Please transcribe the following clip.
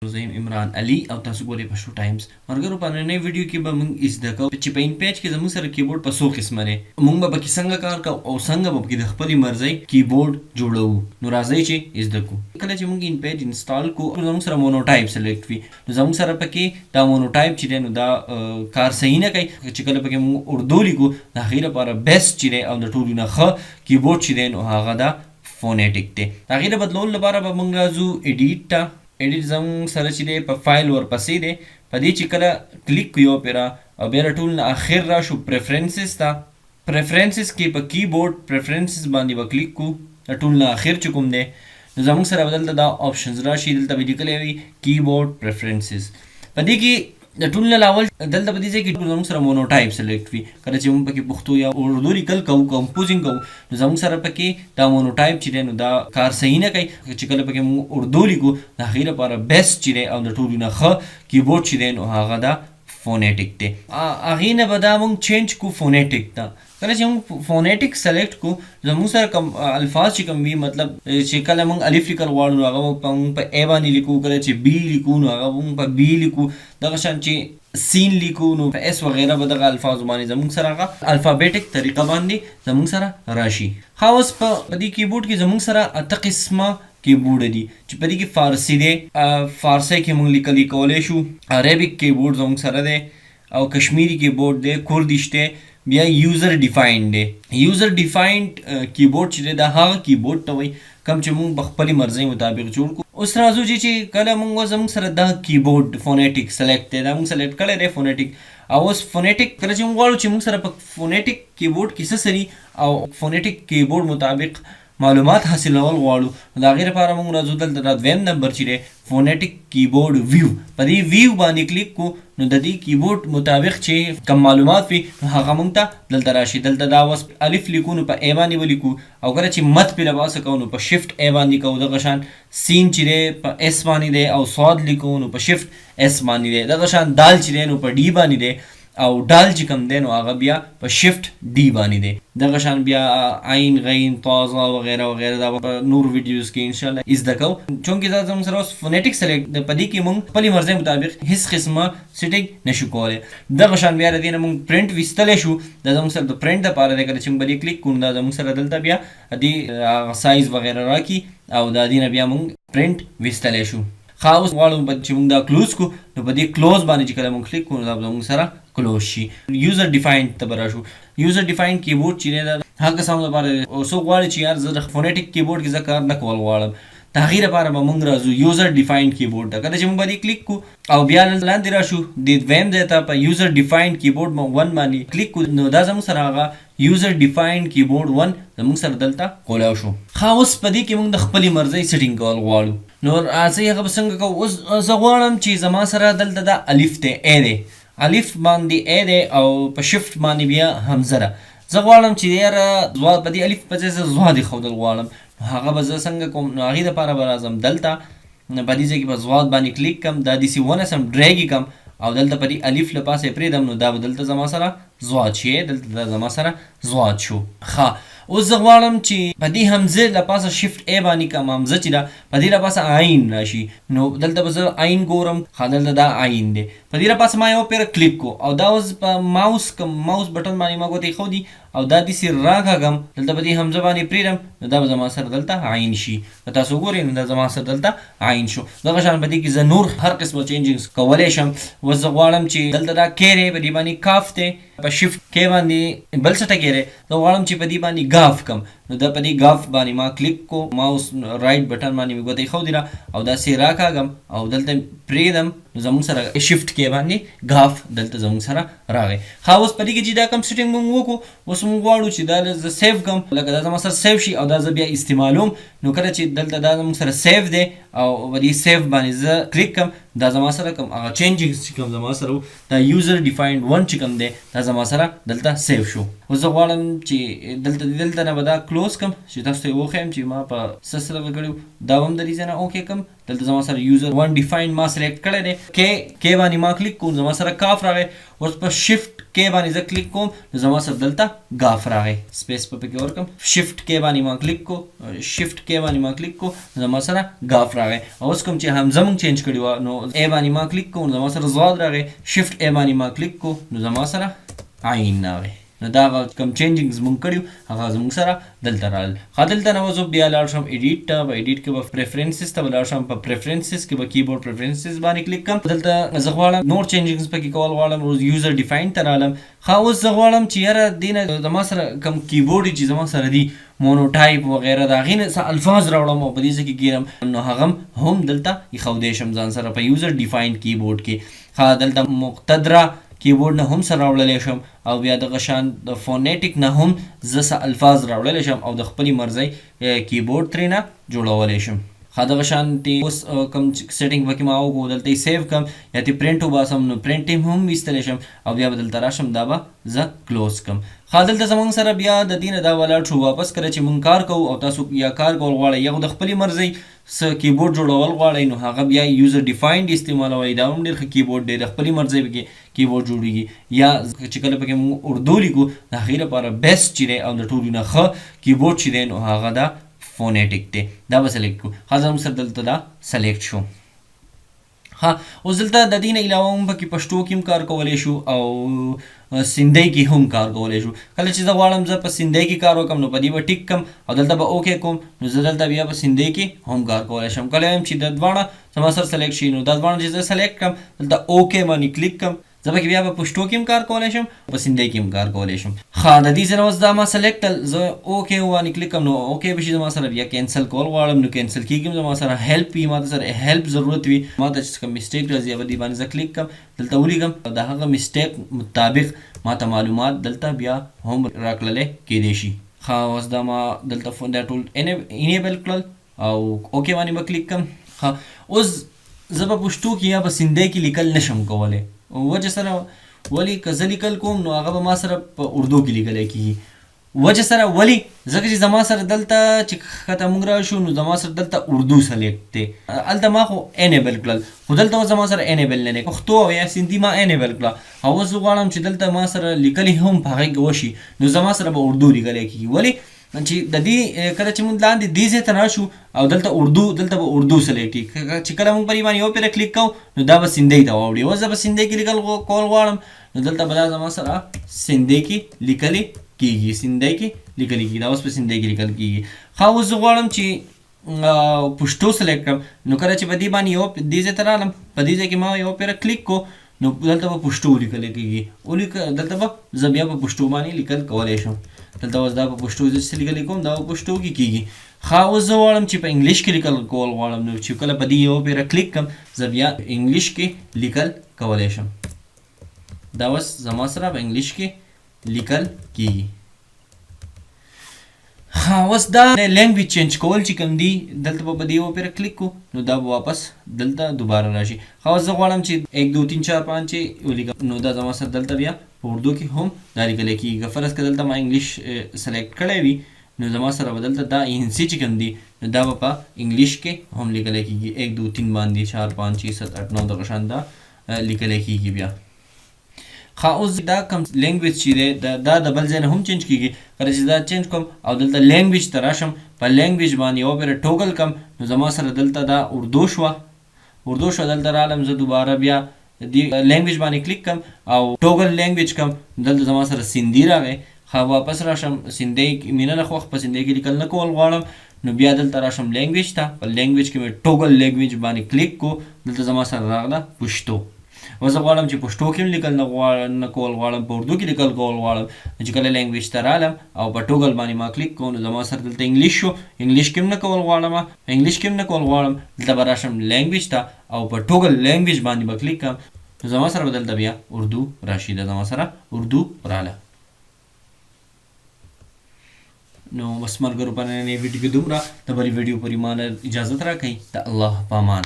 زیم عمران علي او تاسو ګورئ پښتو ټایمز مرګرو په نننۍ ویډیو کې به موږ زده کوو چې په ان پیج کې زموږ سره کیبورډ په څو قسمه دی موږ به پکې څنګه کار کوو او څنګه به پکې د خپلې مرضۍ کیبورډ جوړوو نو راځئ چې زده کوو کله چې موږ ان پیج انسټال کوو زموږ سره مونوټایپ سلیکټ وي نو زموږ سره پکې دا مونوټایپ چې دی نو دا کار صحیح نه کوي چې کله پکې موږ اردو لیکو د هغې لپاره بیسټ چې دی او د ټولو نه ښه کیبورډ چې دی نو هغه دا فونیټیک دی د هغې د بدلولو لپاره به موږ راځو ایډیټ ته ایډیټ زموږ سره چې دی په فایل ورپسې دی په دې چې کله کلیک کړو پیرا او بیا ټول نه اخر راشو پریفرنسز ته پریفرنسز کې په کیبورډ پریفرنسز باندې به کلیک کړو ټول نه اخر چې کوم دی نو زموږ سره بدلته دا آپشنز راشي دلته به لیکلی وي کیبورډ پریفرنسز په دې کې د ټول نه لاول دلته په دې ځای کې زموږ سره مونوټایپ سلیکټ وي کله چې موږ پکې پښتو یا اردو لیکل کوو کمپوزینګ کوو نو زموږ سره پکې دا مونوټایپ چې دی نو دا کار صحیح نه کوي چې کله پکې موږ اردو لیکو د هغې لپاره بیسټ چې دی او د ټولو نه ښه کیبورډ چې دی نو هغه دا فونیټیک دی هغې نه به دا موږ چینج کړو فونیټیک ته کله چې موږ فونیټیک سلیکټ کړو زموږ سره کوم الفاظ چې کوم وي مطلب چې کله موږ الف لیکل غواړو نو هغه موږ په ای باندې لیکو کله چې بی لیکو نو هغه موږ په بی لیکو دغه شان چې سین لیکو نو په اس وغیره به دغه الفاظ باندې زموږ سره هغه الفابیټک طریقه باندې زموږ سره راشي ښه اوس په دې کیبورډ کې زموږ سره اته قسمه کیبورډ دي چې په دې کې فارسي دی فارسي کې موږ لیکلی کولی شو عربیک کیبورډ زموږ سره دی او کشمیری کیبورډ دی کوردیش دی بیا یوزر ډیفاینډ دی یوزر ډیفاینډ کیبورډ چې دی دا هغه کیبورډ ته وایي کوم چې موږ په خپلې مرضۍ مطابق جوړ کړو اوس راځو چې کله موږ زموږ سره دا کیبورډ فونیټیک سلیکټ دی دا موږ سلیکټ کړی دی فونیټیک او اوس فونیټیک کله چې موږ غواړو چې موږ سره په فونیټیک کیبورډ کې څه سري او فونیټیک کیبورډ مطابق معلومات حاصلول غواړو نو د هغې لپاره موږ راځو دلته دا دویم نمبر چې دی فونیټیک کیبورډ ویو په دې ویو باندې کلیک کړو نو د دې کیبورډ مطابق چې کم معلومات وي نو هغه موږ ته دلته راشي دلته دا اوس الف لیکو نو په ای باندې ولیکو او کله چې مد پې لباسه کوو نو په شفټ ای باندې کوو دغه شان سین چې دی په اس باندې دی او صاد لیکو نو په شفټ اس باندې دی دغه شان دال چې دی نو په ډي باندې دی او ډال چې کوم دی نو هغه بیا په شفټ ډي باندې دی دغه شان بیا عین غین طازه وغیره وغیره دا په نور ویډیوز کې انشاءالله زده کوو چونکې دا زموږ سره اوس فونیټیک سلیکټ دی په دې کې موږ خپلې مرضۍ مطابق هېڅ قسمه سیټینګ نشو کولی دغه شان بیا د دې نه موږ پرنټ ویستلی شو دا زموږ سره د پرنټ دپاره دی کله چې موږ به دې کلیک کړو دا زموږ سره دلته بیا دې سایز وغیره راکړي او د دې نه بیا موږ پرنټ ویستلی شو ښه اوس غواړو چې موږ دا کلوز کړو نو په دې کلوز باندې چې کله موږ کلیک کړو نو دا به زموږ سره کلوز شي یوزر ډیفاینډ ته به راشو یوزر ډیفاینډ کیبورډ چې دی دا هغه کسانو لپاره څوک غواړي چې یار زه د فونیټیک کیبورډ کې زه کار نه کول غواړم د هغې لپاره به موږ راځو یوزر ډیفاینډ کیبورډ ته کله چې موږ به دې کلیک کړو او بیا لاندې راشو د دویم ځای ته په یوزر ډیفاینډ کیبورډ 1 باندې کلیک کړو نو دا زموږ سره هغه یوزر ډیفاینډ کیبورډ 1 زموږ سره دلته کولی شو ښه اوس په دې کې موږ د خپلې مرضۍ سیټینګ کول غواړو نو راځئ هغه به څنګه کوو اوس زه غواړم چې زما سره دلته دا الف دی ای دی الف باندې ای دی او په شفټ باندې بیا همزه ده زه غواړم چې یاره زواد په دې الف په ځای زه زواد ایښودل غواړم هغه به زه څنګه کوم نو هغې دپاره به راځم دلته په دې ځای کې به زواد باندې کلیک کړم دا داسې ونیسم ډریګ یې کړم او دلته په دې الف له پاسه یې پرېږدم نو دا به دلته زما سره زواد شي دلته دا زما سره زواد شو ښه اوس زه غواړم چې په دې همزې له پاسه شفټ ای باندې کړم همزه چې ده په دې له پاسه عین راشي نو دلته به زه عین ګورم ښه دلته دا عین دی په دې له پاسه ما یو پیره کلیک کو او دا اوس په ماوس بټن باندې ما ګوتې ایښودي او دا داسې راکاږم دلته په دې همزه باندې پرېږدم نو دا به زما سره دلته عین شي که تاسو ګورئ نو دا زما سره دلته عین شو دغه شان په دې کې زه نور هر قسمه چینجنګز کولی شم اوس زه غواړم چې دلته دا کی دی په دې باندې کاف دی په شفټ کې باندې بل څه ټکی دی زه غواړم چې په دې باندې غاف کم نو دا په دې غاف باندې ما کلیک کو ماوس رایټ بټن باندې مې ګوته ایښودله او داسې راکاږم او دلته پرېږدم نو زموږ سره شفټ کې باندې غاف دلته زموږ سره راغی ښه اوس په دې کې چې دا کوم سیټینګ موږ وکړو اوس موږ غواړو چې دا زه سیف کړم لکه دا زما سره سیف شي او دا زه بیا استعمالوم نو کله چې دلته دا زموږ سره سیف دی او په دې سیف باندې زه کلیک کړم دا زما سره کوم هغه چینجنګز چې کوم زما سره دا یوزر ډیفاینډ 1 چې کوم دی دا زما سره دلته سیف شو اوس زه غواړم چې دلته نه به دا کلوز کم چې تاسو ته وښیم چې ما په څه څه دغه کړي دا هم د دې ځای نه اوکې کم. دلته زما سره یوزر ون ډیفاینډ ما سلیکټ کړی دی. کې باندې ما کلیک کوم زما سره کاف راغی. اوس په شفټ کې باندې زه کلیک کوم نو زما سره دلته گاف راغی. سپیس په پکې ورکم. شفټ کې باندې ما کلیک کو شفټ کې باندې ما کلیک کو زما سره گاف راغی. اوس کوم چې حمزه مونږ چینج کړی و نو ای باندې ما کلیک کو زما سره ضاد راغی. شفټ ای باندې ما کلیک کو نو زما سره عین راغی. نو دا کوم چینجینګز مونږ کړیو هغه زموږ سره دلته راغل. دلته نه زه بیا لاړ شم ایډیټ ته. په ایډیټ کې به پریفرنسز ته به لاړ شم. په پریفرنسز کې به کیبورډ پریفرنسز باندې کلیک کړم. دلته زه غواړم نور چینجینګز پکې کول غواړم. یوزر ډیفاینډ ته رالم. اوس زه غواړم چې یاره دې نه زما سره کوم کیبورډ چې زما سره دي مونوټایپ وغیره د هغې نه څه الفاظ راوړم او په دې ځای کې ګیرم نو هغه هم دلته ایښودی شم ځان سره په یوزر ډیفاینډ کیبورډ کې. دلته مقتدره کیبورډ نه هم سره راوړلی شم او بیا دغه شان د فونیټیک نه هم زه څه الفاظ راوړلی شم او د خپلې مرضۍ کیبورډ ترې نه جوړولی شم. دغه شانتې اوس کوم سیټینګ پکې ما وکړو دلته یې سیو کړم یا ترې پرنټ وباسم نو پرنټ یې هم ویستلی شم او بیا به دلته راشم دا به زه کلوز کړم. دلته زموږ سره بیا د دې نه دا ولاړ شو واپس کله چې مونږ کار کوو او تاسو یا کار کول غواړئ یا د خپلې مرضۍ څه کیبورډ جوړول غواړئ نو هغه بیا یوزر ډیفاینډ استعمالوئ. دا هم ډېر ښه کیبورډ دی. د خپلې مرضۍ پکې کیبورډ جوړېږي یا چې کله پکې مونږ اردو لیکو د هغې لپاره بیسټ چې دی او د ټولو نه ښه کیبورډ چې دی نو هغه دا فونیټیک دی. دا به سلیکټ کړو. زموږ سره دلته دا سلیکټ شو. اوس دلته د دې نه علاوه هم پکې پښتو کې هم کار کولی شو او سندۍ کې هم کار کولی شو. کله چې زه غواړم زه په سندۍ کې کار وکړم نو په دې به ټیک کړم او دلته به اوکې کوم نو زه دلته بیا په سندۍ کې هم کار کولی شم. کله هم چې د دواړه زما سره سلیکټ شي نو دا دواړه چې زه سلیکټ کړم دلته اوکې باندې کلیک کړم زه پکې بیا په پښتو کې هم کار کولی شم په سندۍ کې هم کار کولی شم. د دې ځای نه اوس دا ما سلیکټ کړل زه اوکې باندې کلیک کړم نو اوکې به شي زما سره بیا کینسل کول غواړم نو کینسل کېږي زما سره هیلپ وي ما ته سره هیلپ ضرورت وي ما ته چې کوم مسټیک راځي په دې باندې زه کلیک کړم دلته ولیکم د هغه مسټیک مطابق ما ته معلومات دلته بیا هم راکړلی کېدی شي. اوس دا ما دلته دا ټول انیبل کړل او اوکې باندې به کلیک کړم. اوس زه په پښتو کې یا په سندۍ کې لیکل نشم کولی وجه سره ولې که زه لیکل کوم نو هغه به ما سره په اردو کې لیکلی کېږي. وجه سره ولې ځکه چې زما سره دلته چې ښکته موږ راشو نو زما سره دلته اردو سلیکټ دی. هلته ما خو انیبل کړل خو دلته اوس زما سره انیبل نه دی. پښتو او یا سندي ما انیبل کړه او اوس زه غواړم چې دلته ما سره لیکلي هم په هغې کې وشي نو زما سره به اردو لیکلی کېږي. ولې چې د دې کله چې موږ لاندې دې ځای ته راشو او دلته دلته به اردو سلیکټ کړي چې کله موږ په دې باندې یو پیره کلیک کوو نو دا به سندۍ ته واوړي. اوس زه به سندۍ کې لیکل کول غواړم نو دلته به دا زما سره سندۍ کې لیکلی کېږي سندۍ کې لیکلی کېږي دا اوس په سندۍ کې لیکل کېږي. اوس زه غواړم چې پښتو سلیکټ کړم نو کله چې په دې باندې یو دې ځای ته رالم په دې ځای کې ما یو پیره کلیک کو نو دلته به پښتو لیکلی کېږي. دلته به زه بیا په پښتو باندې لیکل کولی شم. دلته اوس دا په پښتو چې لیکلی کوم دا په پښتو کې کېږي. اوس زه غواړم چې په انګلیش کې لیکل کول غواړم نو چې کله په دې یو پیره کلیک کړم زه بیا انګلیش کې لیکل کولی شم. دا اوس زما سره په انګلیش کې لیکل کېږي. اوس دا لینګویج چینج کول چې کوم دي دلته به په دې یو پیره کلیک کو نو دا به واپس دلته دوباره راشي. اوس زه غواړم چې 1 2 3 4 5 چې ولیکم نو دا زما سره دلته بیا په اردو کې هم دا لیکلی کېږي. فرض که دلته ما انګلیش سلیکټ کړی وي نو زما سره به دلته دا انسی چې کوم دي نو دا به په انګلیش کې هم لیکلی کېږي 1 2 3 باندې 4 5 6 7 8 9 دغه شان دا لیکلی کېږي بیا. اوس دا کوم لینګویج چې دی دا د بل ځای نه هم چینج کېږي. کله چې دا چینج کوم او دلته لینګویج ته راشم په لینګویج باندې یو پیره ټوګل کړم نو زما سره دلته دا اردو شوه دلته رالم زه دوباره بیا دې لینګویج باندې کلیک کړم او ټوګل لینګویج کړم دلته زما سره سندي راغی. واپس راشم سندۍ مینه نه خوښ په سندۍ کې لیکل نه کول غواړم نو بیا دلته راشم لینګویج ته په لینګویج کې مې ټوګل لینګویج باندې کلیک کو دلته زما سره راغله پښتو. اوس زه غواړم چې پښتو کې هم لیکل نه کول غواړم په اردو کې لیکل کول غواړم چې کله لینګویج ته رالم او په ټوګل باندې ما کلیک کوم نو زما سره دلته انګلیش شو. انګلیش کې هم نه کول غواړم دلته به راشم لینګویج ته او په ټوګل لینګویج باندې به کلیک کړم نو زما سره به دلته بیا اردو راشي. دا زما سره اردو راله. نو بس ملګرو په نننۍ ویډیو کې دومره. د بلې ویډیو پورې ماله اجازت راکوئ. د الله په امان.